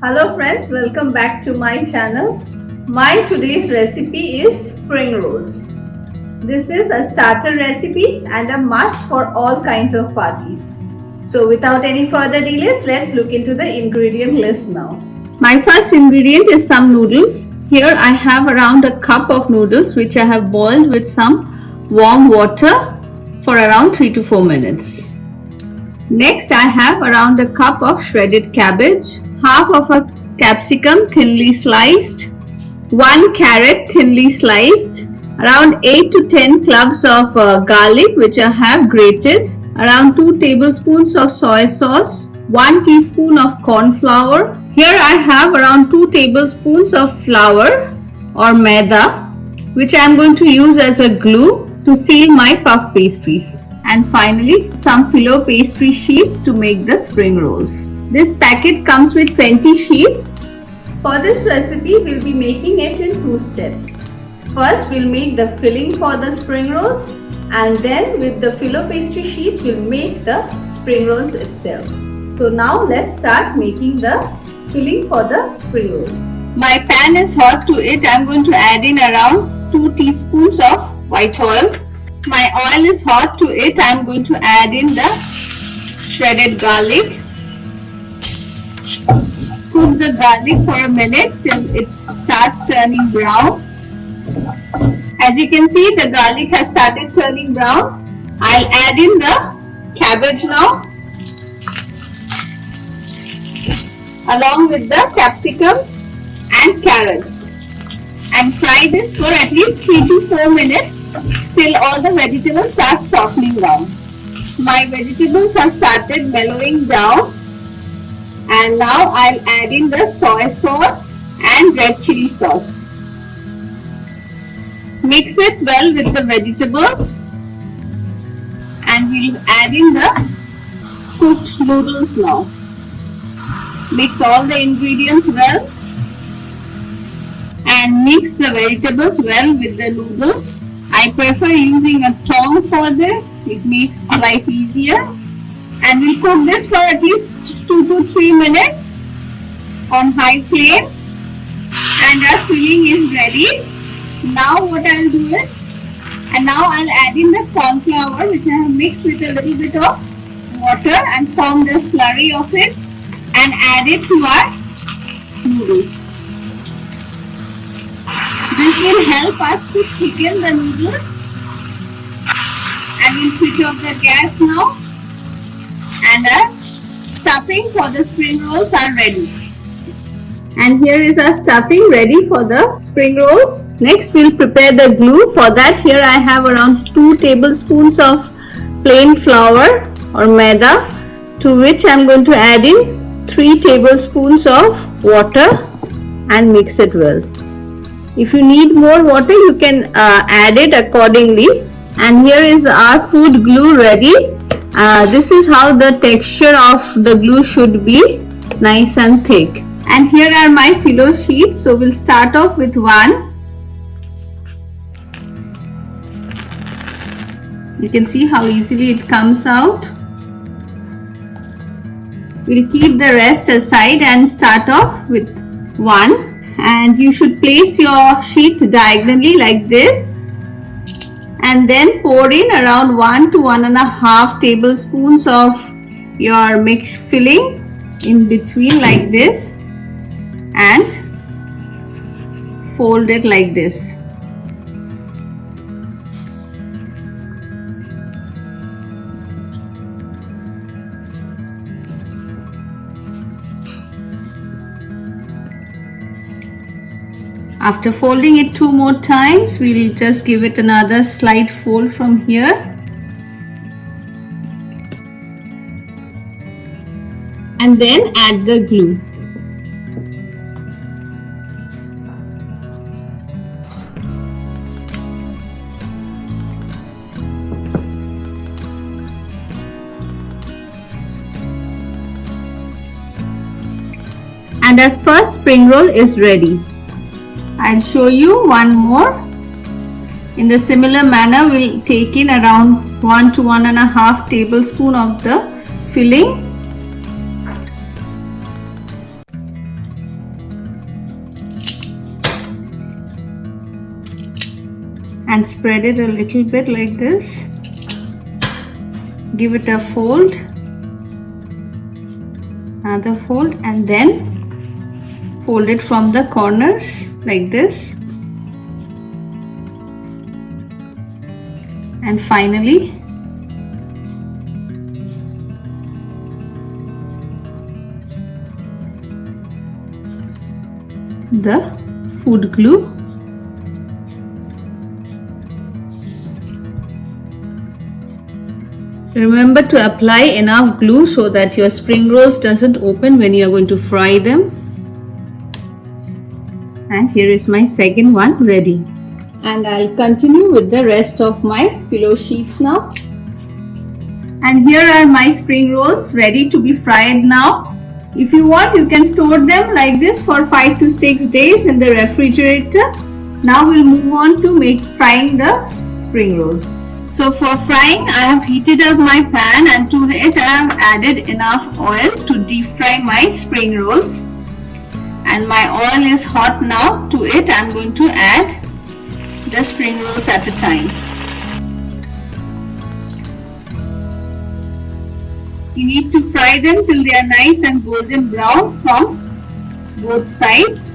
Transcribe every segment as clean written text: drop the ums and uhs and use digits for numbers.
Hello friends, welcome back to my channel. My today's recipe is spring rolls. This is a starter recipe and a must for all kinds of parties. So without any further delays, let's look into the ingredient list now. My first ingredient is some noodles. Here I have around a cup of noodles which I have boiled with some warm water for around 3 to 4 minutes. Next I have around a cup of shredded cabbage, half of a capsicum thinly sliced, 1 carrot thinly sliced, around 8 to 10 cloves of garlic which I have grated, around 2 tablespoons of soy sauce, 1 teaspoon of corn flour. Here I have around 2 tablespoons of flour or maida which I am going to use as a glue to seal my puff pastries. And finally some filo pastry sheets to make the spring rolls. This packet comes with 20 sheets. For this recipe we'll be making it in 2 steps. First we'll make the filling for the spring rolls, and then with the filo pastry sheets we'll make the spring rolls itself. So now let's start making the filling for the spring rolls. My pan is hot. To it I'm going to add in around 2 teaspoons of white oil. My oil is hot. To it I am going to add in the shredded garlic. Cook the garlic for a minute till it starts turning brown. As you can see, the garlic has started turning brown. I'll add in the cabbage now, along with the capsicums and carrots, and fry this for at least 3 to 4 minutes till all the vegetables start softening down. My vegetables have started mellowing down, and now I'll add in the soy sauce and red chili sauce. Mix it well with the vegetables, and we'll add in the cooked noodles now. Mix all the ingredients well and mix the vegetables well with the noodles. I prefer using a tongs for this. It makes life easier. And we'll cook this for at least 2 to 3 minutes on high flame. And our filling is ready. Now what I'll do is, now I'll add in the corn flour which I have mixed with a little bit of water and form the slurry of it and add it to our noodles. This will help us to thicken the noodles. And we'll switch off the gas now. And our stuffing for the spring rolls are ready. And here is our stuffing ready for the spring rolls. Next we'll prepare the glue. For that, here I have around 2 tablespoons of plain flour or maida, to which I am going to add in 3 tablespoons of water and mix it well. If you need more water, you can add it accordingly. And here is our food glue ready. This is how the texture of the glue should be, nice and thick. And here are my filo sheets. So we'll start off with one. You can see how easily it comes out. We'll keep the rest aside and start off with one. And you should place your sheet diagonally like this, and then pour in around 1 to 1.5 tablespoons of your mixed filling in between like this, and fold it like this. After folding it 2 more times, we'll just give it another slight fold from here. And then add the glue. And our first spring roll is ready. I'll show you one more. In the similar manner, we'll take in around 1 to 1.5 tablespoon of the filling and spread it a little bit like this. Give it a fold, another fold, and then fold it from the corners like this. And finally the food glue. Remember to apply enough glue so that your spring rolls doesn't open when you are going to fry them. And here is my second one ready. And I'll continue with the rest of my phyllo sheets now. And here are my spring rolls ready to be fried now. If you want, you can store them like this for 5 to 6 days in the refrigerator. Now we'll move on to frying the spring rolls. So for frying, I have heated up my pan, and to it I have added enough oil to deep fry my spring rolls. And my oil is hot now. To it I'm going to add the spring rolls at a time. You need to fry them till they are nice and golden brown from both sides.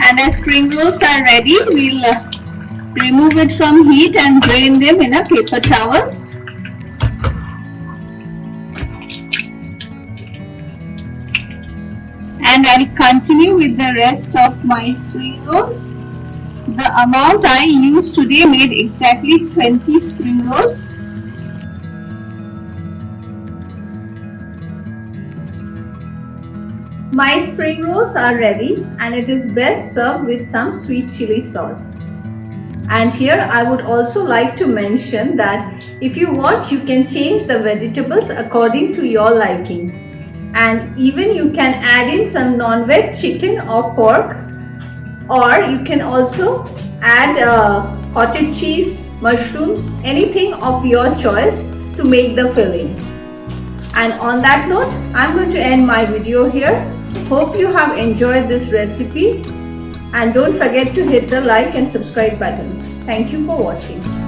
And as spring rolls are ready, we'll remove it from heat and drain them in a paper towel. And I'll continue with the rest of my spring rolls. The amount I used today made exactly 20 spring rolls. My spring rolls are ready, and it is best served with some sweet chili sauce. And here I would also like to mention that if you want, you can change the vegetables according to your liking. And even you can add in some non-veg chicken or pork, or you can also add cottage cheese, mushrooms, anything of your choice to make the filling. And on that note, I'm going to end my video here. Hope you have enjoyed this recipe, and don't forget to hit the like and subscribe button. Thank you for watching.